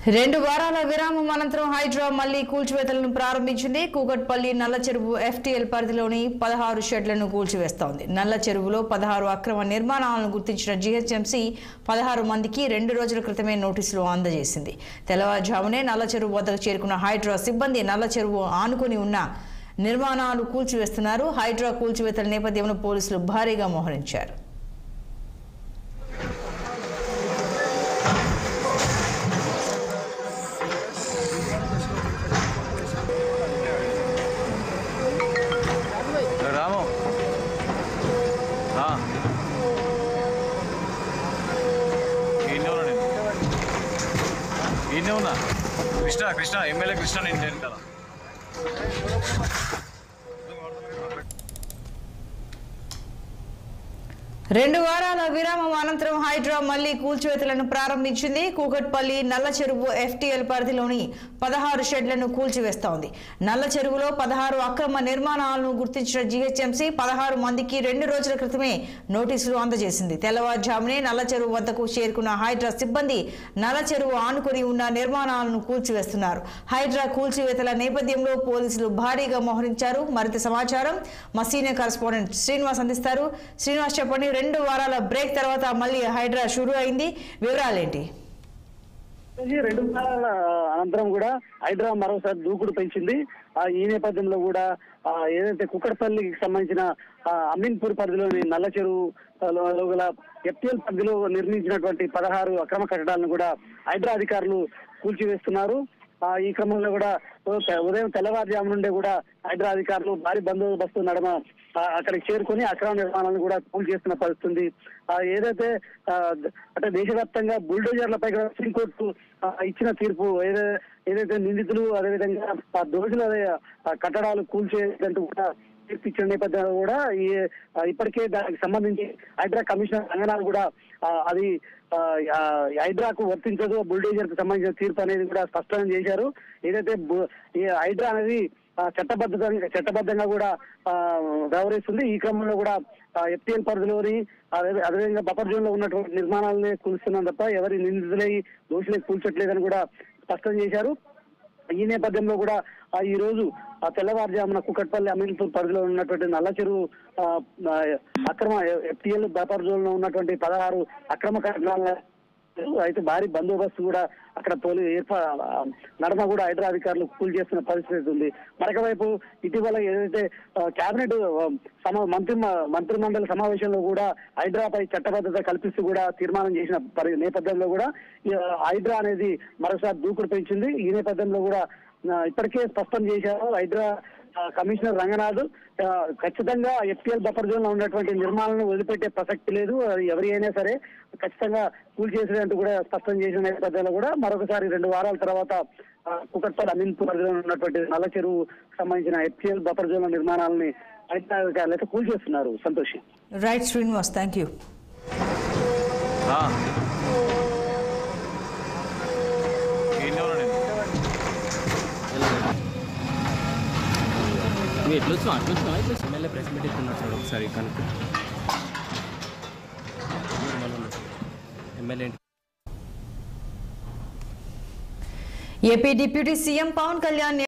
2 వారాల విరామం అనంతరం హైడ్రా మళ్లీ కూల్చివేతలను ప్రారంభించింది. కూకట్పల్లి నల్ల చెరువు FTL పరిధిలోని 16 షెడ్లను కూల్చివేస్తోంది. నల్ల చెరువులో 16 అక్రమ నిర్మాణాలను గుర్తించిన GHMC 16 మందికి 2 రోజుల క్రితమే నోటీసులు అందజేసింది. తెల్లవారుజామునే నల్ల చెరువు వద్దకు చేరుకున్న హైడ్రా సిబ్బంది నల్ల చెరువు ఆనుకుని ఉన్న నిర్మాణాలు కూల్చివేస్తున్నారు. హైడ్రా కూల్చివేతల నేపథ్యంలో పోలీసులు భారీగా మోహరించారు. కృష్ణ ఎమ్మెల్యే కృష్ణ నేను కదా. 2 వారాల విరామం అనంతరం హైడ్రా మళ్లీ కూల్చివేతలను ప్రారంభించింది. కూకట్పల్లి నల్ల చెరువు FTL పరిధిలోని 16 షెడ్లను కూల్చివేస్తోంది. నల్ల చెరువులో 16 అక్రమ నిర్మాణాలను గుర్తించిన GHMC 16 మందికి 2 రోజుల క్రితమే నోటీసులు అందజేసింది. తెల్లవారుజామునే నల్ల చెరువు వద్దకు చేరుకున్న హైడ్రా సిబ్బంది నల్ల చెరువు ఆనుకుని ఉన్న నిర్మాణాలను కూల్చివేస్తున్నారు. హైడ్రా కూల్చివేతల నేపథ్యంలో పోలీసులు భారీగా మోహరించారు. మరింత సమాచారం మా సీనియర్ కరెస్పాండెంట్ శ్రీనివాస్ అందిస్తారు. శ్రీనివాస్ చెప్పండి, 2 వారాల బ్రేక్ తర్వాత మళ్ళీ హైడ్రా షురూ అయింది, వివరాలేంటి? 2 వారాల అనంతరం కూడా హైడ్రా మరోసారి దూకుడు పెంచింది. ఈ నేపథ్యంలో కూడా ఏదైతే కుక్కడపల్లికి సంబంధించిన అమీన్పూర్ పరిధిలోని నల్ల చెరువులో గల FTL పరిధిలో నిర్మించినటువంటి 16 అక్రమ కట్టడాలను కూడా హైడ్రా అధికారులు కూల్చివేస్తున్నారు. ఈ క్రమంలో కూడా ఉదయం తెల్లవారుజాము నుండే కూడా హైడ్రా అధికారులు భారీ బందోబస్తు నడమ అక్కడికి చేరుకుని అక్రమ నిర్మాణాలను కూడా కూల్ చేస్తున్న పరిస్థితుంది. ఏదైతే అంటే దేశవ్యాప్తంగా బుల్డోజర్లపై సుప్రీంకోర్టు ఇచ్చిన తీర్పు ఏదైతే నిందితులు అదేవిధంగా దోషుల కట్టడాలు కూల్చేదంటూ కూడా తీర్పిచ్చిన నేపథ్యంలో కూడా ఇప్పటికే దానికి సంబంధించి హైడ్రా కమిషనర్ రంగనాథ్ కూడా అది హైడ్రాకు వర్తించదు, బుల్డోజర్ కు సంబంధించిన తీర్పు అనేది కూడా స్పష్టం చేశారు. ఏదైతే ఈ హైడ్రా అనేది చట్టబద్ధంగా కూడా వ్యవహరిస్తుంది. ఈ క్రమంలో కూడా FTL పరిధిలోని అదేవిధంగా బఫర్ జోన్ లో ఉన్నటువంటి నిర్మాణాలనే కూలుస్తున్నాం తప్ప ఎవరి నిందితులై దోషులై కూల్చట్లేదని కూడా స్పష్టం చేశారు. ఈ నేపథ్యంలో కూడా ఈ రోజు తెల్లవారుజామున కుక్కట్పల్లి అమీన్పూర్ పరిధిలో ఉన్నటువంటి నల్ల చెరువు అక్రమ FTL బఫర్ జోన్ లో ఉన్నటువంటి 16 అక్రమ కట్టడాల అయితే భారీ బందోబస్తు కూడా అక్కడ నడమ కూడా హైడ్రా అధికారులు కూల్ చేస్తున్న పరిస్థితి ఉంది. మరొక వైపు ఇటీవల ఏదైతే కేబినెట్ మంత్రిమండలి సమావేశంలో కూడా హైడ్రాపై చట్టబద్ధత కల్పిస్తూ కూడా తీర్మానం చేసిన నేపథ్యంలో కూడా హైడ్రా అనేది మరోసారి దూకుడు పెంచింది. ఈ నేపథ్యంలో కూడా ఇప్పటికే స్పష్టం చేశారు హైడ్రా కమిషనర్ రంగనాథ్, ఖచ్చితంగా FTL బఫర్ జోన్ లో ఉన్నటువంటి నిర్మాణాలను వదిలిపెట్టే ప్రసక్తి లేదు, ఎవరి అయినా సరే ఖచ్చితంగా కూల్ చేసేదంటూ కూడా స్పష్టం చేసిన నేపథ్యంలో కూడా మరొకసారి 2 వారాల తర్వాత కుక్కట్పల్లి అమీన్పూర్ పరిధిలో ఉన్నటువంటి నల్ల చెరువు సంబంధించిన FTL బఫర్ జోన్ నిర్మాణాలని అధికారులు అయితే కూల్ చేస్తున్నారు. Santoshi. Right Srinivas, thank you. MLA press meet ఇస్తున్నారు ఒకసారి కనుక MLA AP deputy CM Pawan Kalyan